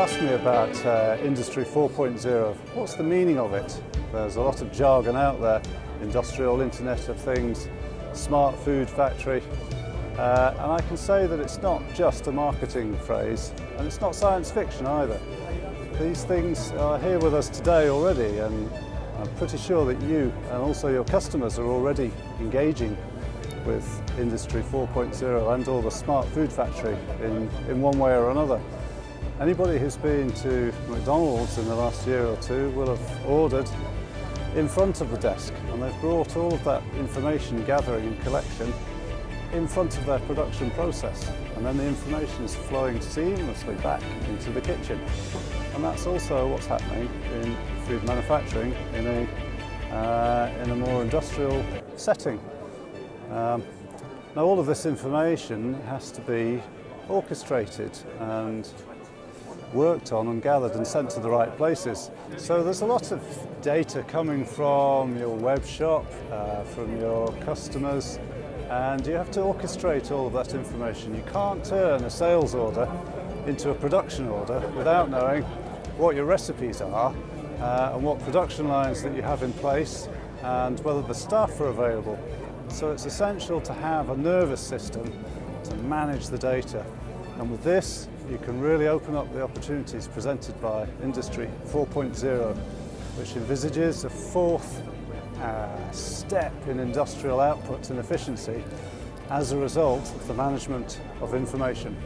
ask me about Industry 4.0. What's the meaning of it? There's a lot of jargon out there. Industrial Internet of Things, smart food factory. And I can say that it's not just a marketing phrase, and it's not science fiction either. These things are here with us today already, and I'm pretty sure that you and also your customers are already engaging with Industry 4.0 and or the smart food factory in one way or another. Anybody who's been to McDonald's in the last year or two will have ordered in front of the desk, and they've brought all of that information gathering and collection in front of their production process, and then the information is flowing seamlessly back into the kitchen. And that's also what's happening in food manufacturing in a more industrial setting. Now all of this information has to be orchestrated and worked on and gathered and sent to the right places. So there's a lot of data coming from your web shop, from your customers, and you have to orchestrate all of that information. You can't turn a sales order into a production order without knowing what your recipes are and what production lines that you have in place and whether the staff are available. So it's essential to have a nervous system to manage the data. And with this, you can really open up the opportunities presented by Industry 4.0, which envisages a fourth step in industrial output and efficiency as a result of the management of information.